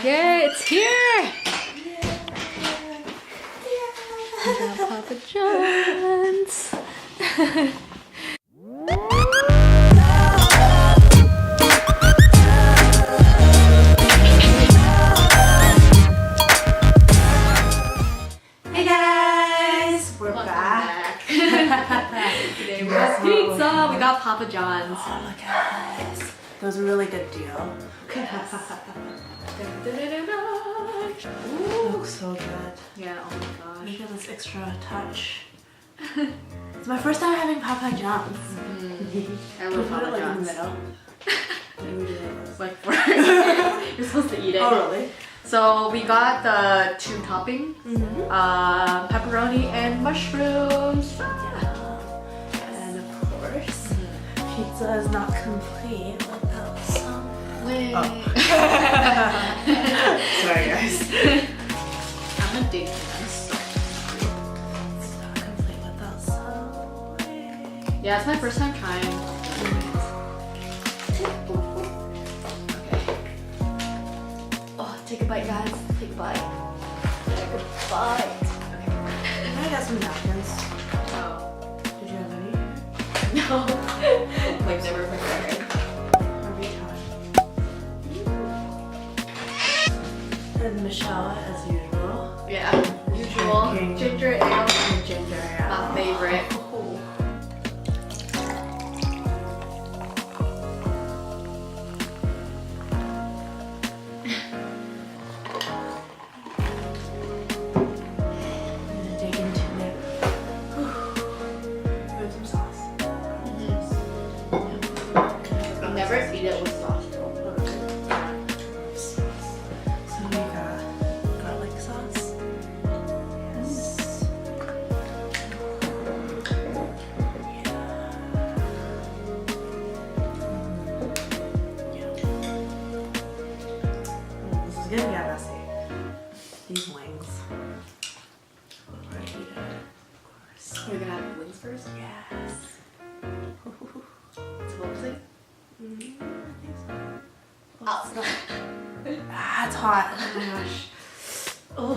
Yay, it's here! Yeah. Papa John's. Hey guys! We're back. Today we got pizza. We got Papa John's. Oh, look at this. That was a really good deal. Ooh, looks so good. Yeah, oh my gosh. Look at this extra touch. It's my first time having Papa John's. I love Put it Papa like John's. in the middle. What are we doing this? Like first. You're supposed to eat it. Oh really? So we got the two toppings, pepperoni and mushrooms. And of course, pizza is not complete without some wings. Sorry guys. I'm addicted. It's not complete without some wings. Yeah, it's my first time trying wings. Okay. Oh, take a bite, guys. Take a bite. Take a bite. I got some napkins. Oh. Did you have any? No. Like never prepared. Every time. And Michelle, as usual. Yeah, usual. Drinking. Ginger ale. And ginger ale. My favorite. Never eat it with sauce though. So we got garlic sauce. Yes. This is gonna get messy. These wings. We're gonna eat it, of course. We're gonna have wings first. Yes. So what was it? I think so. Oh. Ah, it's hot. Oh my gosh. Oh.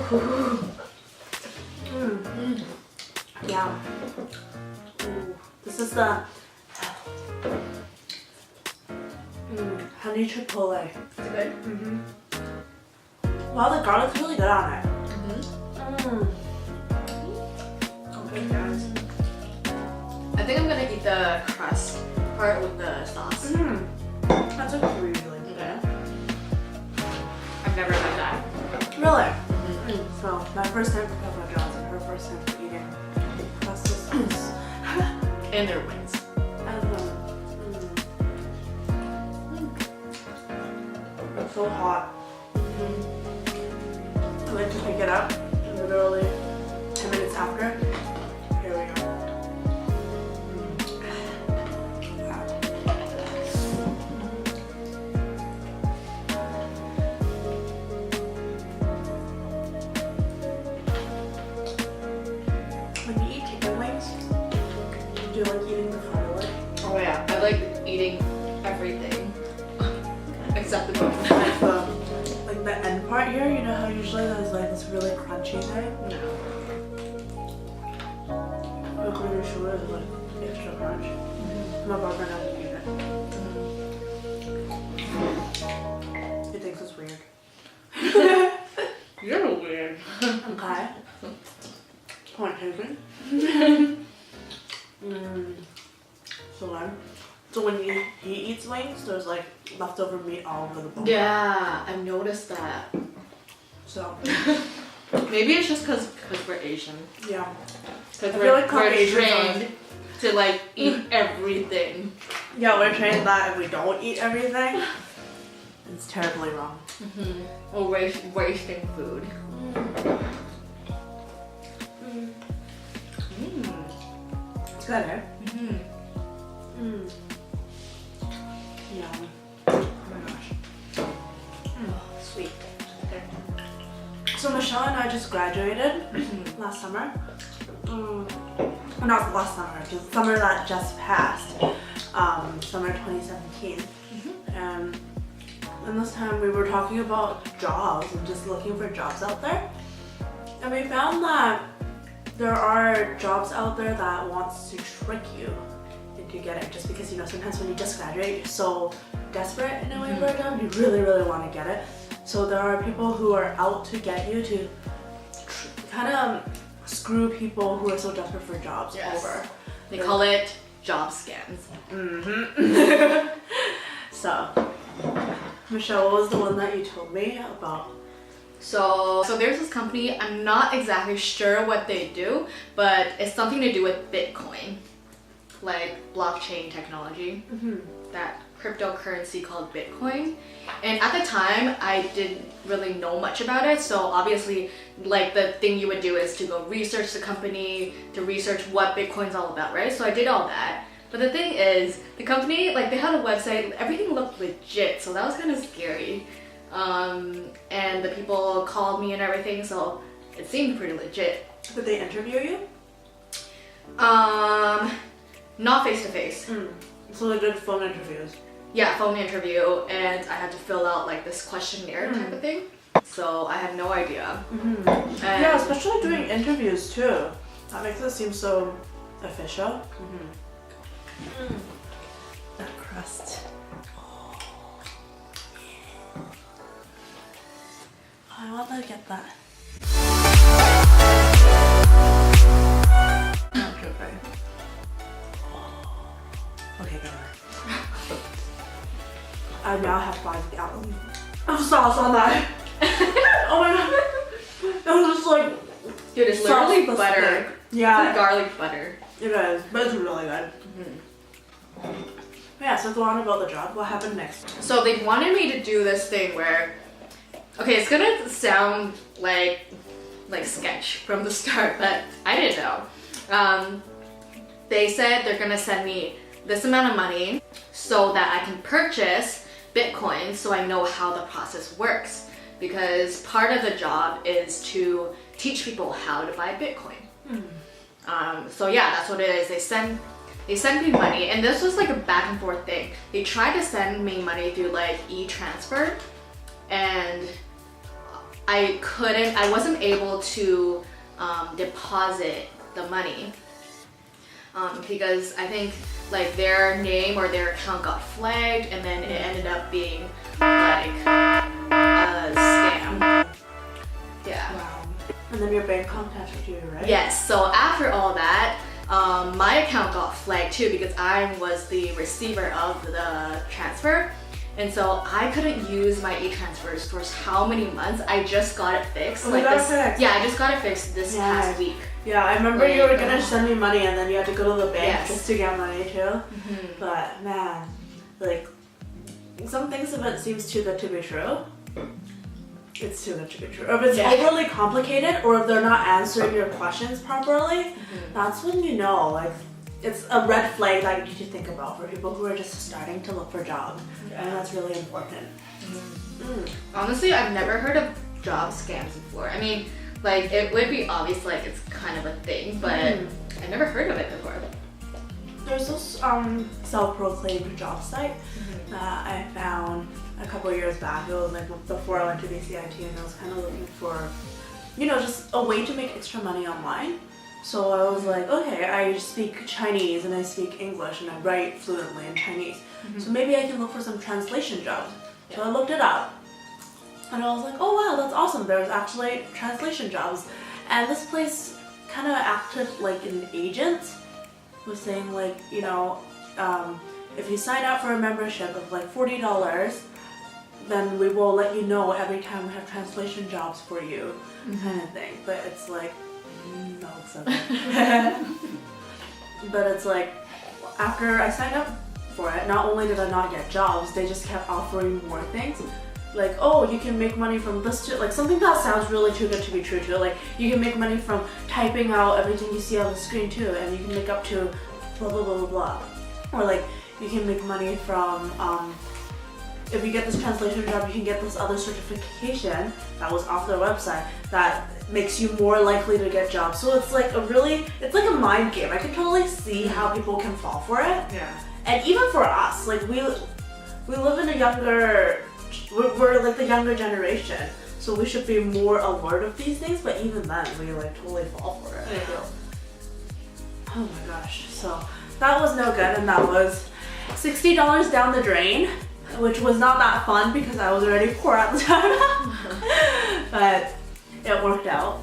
Yeah. Ooh. This is the honey chipotle. Is it good? Wow, the garlic's really good on it. Okay, guys. I think I'm gonna eat the crust part with the sauce. That's what we usually do. Okay. I've never had that. Really? So, my first time for Papa John's and her first time for eating pasta sauce. And their wings. It's so hot. I went to pick it up literally 10 minutes after. Here we go. When you eat chicken wings, do you like eating the cartilage? Oh yeah, I like eating everything except the bone. Like the end part here, you know how usually there's like this really crunchy thing? No. Look when your shoulder is like extra crunch. My boyfriend doesn't eat it. He thinks it's weird. You're weird. Okay. Point taken. So when he eats wings, there's like leftover meat all over the bone. Yeah, I've noticed that. So Maybe it's just because we're Asian. yeah. Because I we're, feel like we're Caucasians trained to like eat everything. Yeah, we're trained that if we don't eat everything, it's terribly wrong. Or wasting food. It's good, eh? Yum. Oh my gosh. Sweet. Okay. So Michelle and I just graduated last summer. Not last summer, just summer that just passed. Summer 2017. And and this time we were talking about jobs and just looking for jobs out there. And we found that there are jobs out there that wants to trick you into getting, just because, you know, sometimes when you just graduate, you're so desperate in a way for a job, you really, really want to get it. So there are people who are out to get you to kind of screw people who are so desperate for jobs over. They call it job scams. So, Michelle, what was the one that you told me about? So there's this company, I'm not exactly sure what they do, but it's something to do with Bitcoin, like blockchain technology, that cryptocurrency called Bitcoin. And at the time, I didn't really know much about it. So obviously, like the thing you would do is to go research the company, to research what Bitcoin's all about, right? So I did all that. But the thing is, the company, like they had a website, everything looked legit. So that was kind of scary. And the people called me and everything, so it seemed pretty legit. Did they interview you? Not face to face. So they did phone interviews? Yeah, phone interview, and I had to fill out like this questionnaire type of thing. So I had no idea. Yeah, especially doing interviews too. That makes it seem so official. That crust. I want to get that. Not dripping. Okay, good. I now have 5 gallons of sauce on that. Oh my god. It was just like, dude, it's literally sauce butter. thick. Yeah. It's like garlic butter. It is, but it's really good. Yeah, so go on about the job. What happened next? So they wanted me to do this thing where, okay, it's gonna sound like sketch from the start, but I didn't know. They said they're gonna send me this amount of money so that I can purchase Bitcoin, so I know how the process works. Because part of the job is to teach people how to buy Bitcoin. So yeah, that's what it is. They send me money, and this was like a back and forth thing. They tried to send me money through like e-transfer, and I wasn't able to deposit the money because I think like their name or their account got flagged, and then it ended up being like a scam. Yeah. Wow. And then your bank contacted you, right? Yes, so after all that, my account got flagged too because I was the receiver of the transfer. And so I couldn't use my e-transfers for how many months. I just got it fixed. Oh, you got it fixed? Yeah, I just got it fixed this past week. Yeah, I remember you were gonna send me money and then you had to go to the bank just to get money too. But man, like some things of it seems too good to be true. It's too good to be true. Or if it's overly complicated, or if they're not answering your questions properly, that's when you know, like, it's a red flag that you need to think about for people who are just starting to look for jobs. And that's really important. Honestly, I've never heard of job scams before. I mean, like, it would be obvious, like, it's kind of a thing, but I never heard of it before. There's this self-proclaimed job site that I found a couple of years back. It was like before I went to BCIT, and I was kind of looking for, you know, just a way to make extra money online. So I was like, okay, I speak Chinese and I speak English and I write fluently in Chinese. So maybe I can look for some translation jobs. So I looked it up and I was like, oh wow, that's awesome. There's actually translation jobs. And this place kind of acted like an agent, was saying like, you know, if you sign up for a membership of like $40, then we will let you know every time we have translation jobs for you, kind of thing. But it's like, no, it's okay. But it's like, after I signed up for it, not only did I not get jobs, they just kept offering more things. Like, oh, you can make money from this too. Like something that sounds really too good to be true too. Like you can make money from typing out everything you see on the screen too, and you can make up to blah blah blah blah blah. Or like you can make money from if you get this translation job, you can get this other certification that was off their website that makes you more likely to get jobs. So it's like it's like a mind game. I can totally see how people can fall for it. Yeah. And even for us, like we live in a younger we're like the younger generation, so we should be more alert of these things, but even then we like totally fall for it. I feel. Oh my gosh, so that was no good, and that was $60 down the drain, which was not that fun because I was already poor at the time. But it worked out.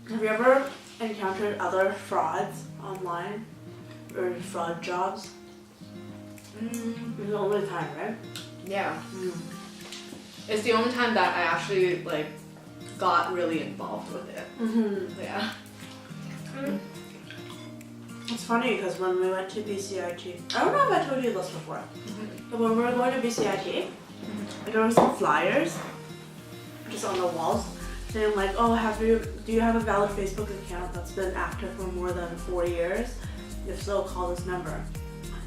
Have you ever encountered other frauds online or fraud jobs? It's the only time, right? Yeah. It's the only time that I actually like got really involved with it. Yeah. It's funny because when we went to BCIT, I don't know if I told you this before, but when we were going to BCIT, there were some flyers just on the walls saying like, oh, do you have a valid Facebook account that's been active for more than 4 years? If so, call this number.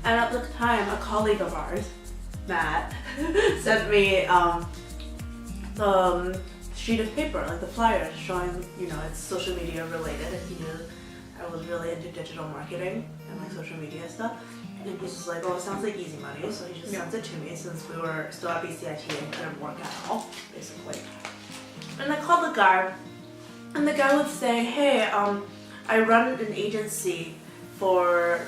And at the time, a colleague of ours, Matt, sent me the sheet of paper, like the flyer, showing, you know, it's social media related, and he knew I was really into digital marketing and like social media stuff. And he's just like, oh, it sounds like easy money, so he just sent it to me since we were still at BCIT and couldn't work at all, basically. And I called the guy, and the guy would say, hey, I run an agency for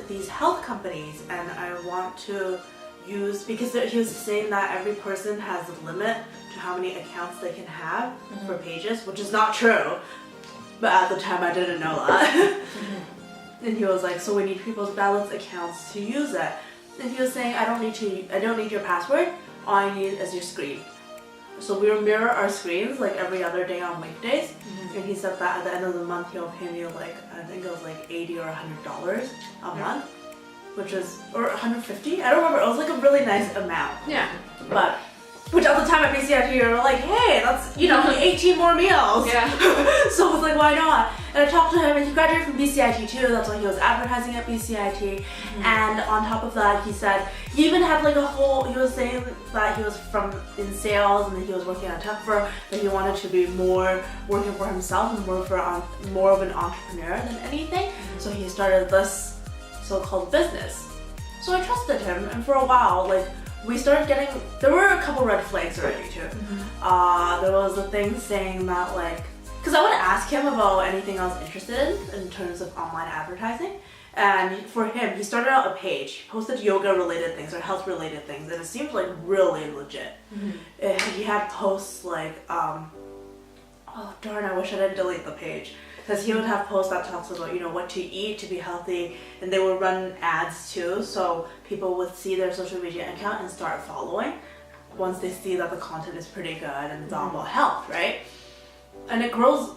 these health companies, and I want to use, because he was saying that every person has a limit to how many accounts they can have for pages, which is not true, but at the time I didn't know that. And he was like, so we need people's balance accounts to use it. And he was saying, I don't need your password, all I need is your screen. So we will mirror our screens like every other day on weekdays. And he said that at the end of the month he'll pay me like, I think it was like $80 or $100 a month, which is, or $150? I don't remember, it was like a really nice amount. Yeah. But, which at the time at BCIT we were like, hey, that's, you know, 18 more meals. Yeah. So I was like, why not? And I talked to him, and he graduated from BCIT too, that's why he was advertising at BCIT. And on top of that, he said, he even had like a whole, he was saying that he was in sales and that he was working at a tech firm, that he wanted to be more working for himself and more of an entrepreneur than anything. So he started this so-called business. So I trusted him, and for a while, like, we started getting, there were a couple red flags already too. There was a thing saying that like, because I would ask him about anything I was interested in terms of online advertising. And for him, he started out a page, he posted yoga related things or health related things, and it seemed like really legit. He had posts like, oh darn, I wish I didn't delete the page. Because he would have posts that talks about, you know, what to eat to be healthy, and they would run ads too, so people would see their social media account and start following once they see that the content is pretty good and it's all about health, right? And it grows,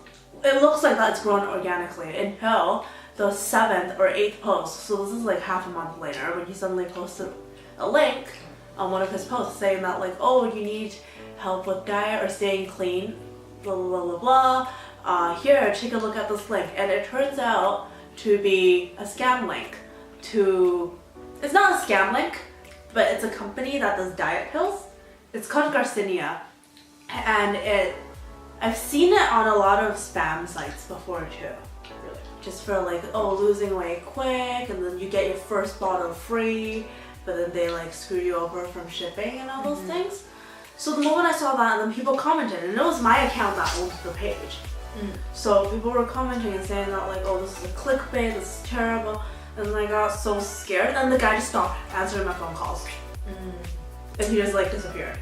it looks like that's grown organically until the 7th or 8th post. So this is like half a month later when he suddenly posted a link on one of his posts saying that like, oh, you need help with diet or staying clean, blah blah blah blah blah. Here, take a look at this link. And it turns out to be a scam link to, it's not a scam link, but it's a company that does diet pills. It's called Garcinia, and I've seen it on a lot of spam sites before too. Really? Just for like, oh, losing weight quick, and then you get your first bottle free, but then they like screw you over from shipping and all those things. So the moment I saw that, and then people commented, and it was my account that owned the page. So people were commenting and saying that like, oh, this is a clickbait, this is terrible, and then I got so scared, and the guy just stopped answering my phone calls. And he just like disappeared.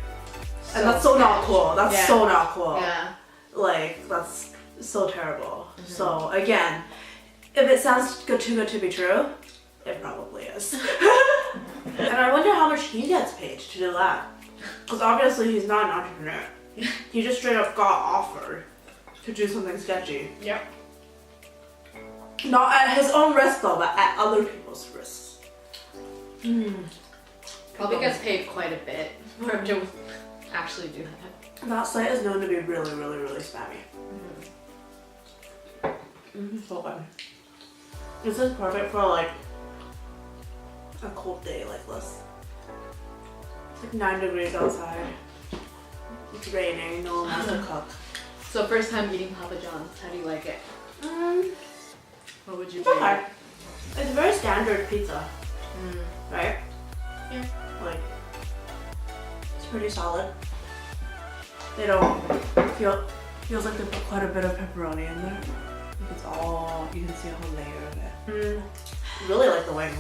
So and that's so not cool. That's so not cool. Yeah. Like, that's so terrible. So again, if it sounds too good to be true, it probably is. And I wonder how much he gets paid to do that. Because obviously he's not an entrepreneur. He just straight up got offered to do something sketchy. Yep. Not at his own risk though, but at other people's risks. Probably gets paid quite a bit for him to actually do that. That site is known to be really, really, really spammy. So fun. This is perfect for like a cold day like this. It's like 9 degrees outside. It's raining, no one wants to cook. So first time eating Papa John's. How do you like it? What would you It's rate okay. it? It's a very standard pizza, right? Yeah. Like, it's pretty solid. They don't feels like they put quite a bit of pepperoni in there. Like it's all, you can see a whole layer of it. Really like the wings.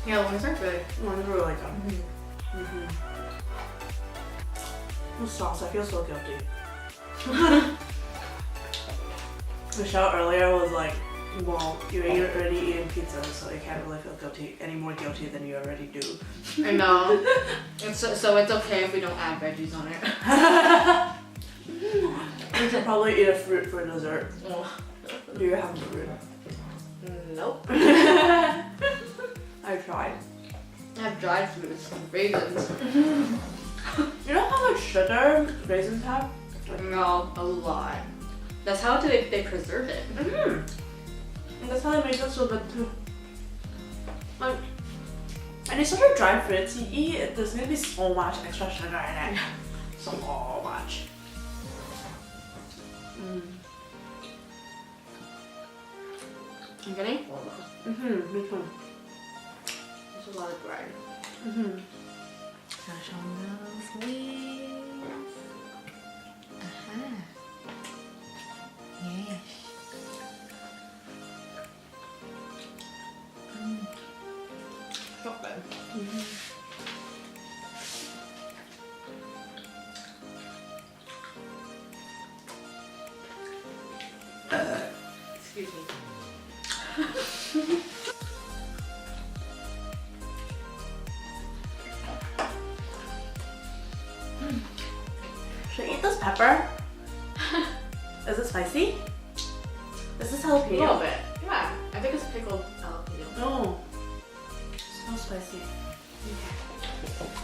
Yeah, the wings are good. I really like them. The sauce, I feel so guilty. Michelle earlier was like, well, you're already eating pizza, so you can't really feel guilty, any more guilty than you already do. I know. So it's okay if we don't add veggies on it. You should probably eat a fruit for dessert. Do you have a fruit? Nope. I tried. I have dried fruits, raisins. You know how much sugar raisins have? No, a lot. That's how they preserve it. And that's how they make it so good too. Like, and it's such a dry fruits you eat, there's gonna be so much extra sugar in it. So much. I'm getting full. Me too. There's a lot of bread. Gosh, on those wings. Yes. Not bad. Excuse me. Should I eat this pepper? Is it spicy? Is this A little jalapeno? bit. Yeah, I think it's pickled jalapeno. No. It smells spicy.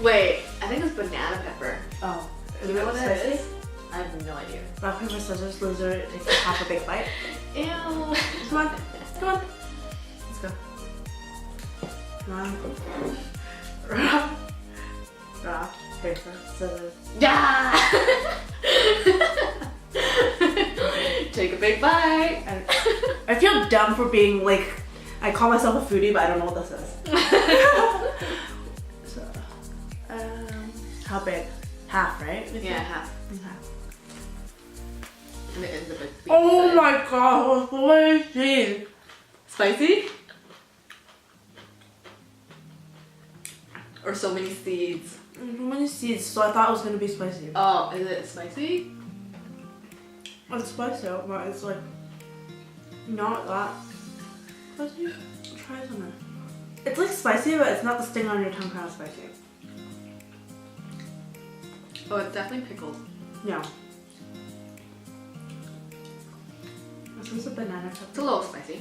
Wait, I think it's banana pepper. Oh. Do you know what that spicy? is? I have no idea. Rock, paper, scissors, loser takes half a big bite. Ew. Come on. Come on. Let's go. Come on. Rock, paper, scissors. Yeah. Take a big bite. And I feel dumb for being like, I call myself a foodie, but I don't know what this is. So, how big? Half, right? Yeah, half. Okay. And it ends up with Oh pizza. my god, what is Spicy? Or so many seeds. How many seeds? So I thought it was gonna be spicy. Oh, is it spicy? It's spicy, but it's like not that spicy. Try something. It's like spicy, but it's not the sting on your tongue kind of spicy. Oh, it's definitely pickled. Yeah. This is a banana It's a pepper. little spicy.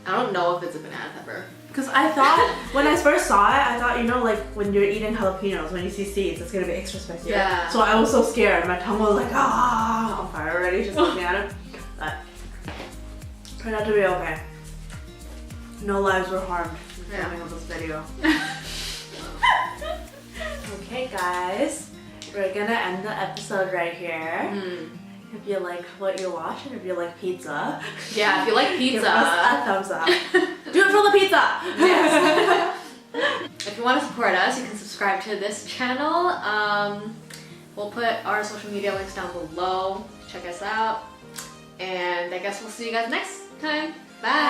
I don't know if it's a banana pepper. Because I thought, when I first saw it, I thought, you know, like when you're eating jalapenos, when you see seeds, it's gonna be extra spicy. Yeah. So I was so scared. My tongue was like, on fire already, just looking at it. But turned out to be okay. No lives were harmed in Yeah. filming of this video. Okay, guys, we're gonna end the episode right here. If you like what you watch and if you like pizza, Yeah, if you like give pizza. us a thumbs up. Do it for the pizza! Yes. If you want to support us, you can subscribe to this channel. We'll put our social media links down below. Check us out. And I guess we'll see you guys next time. Bye!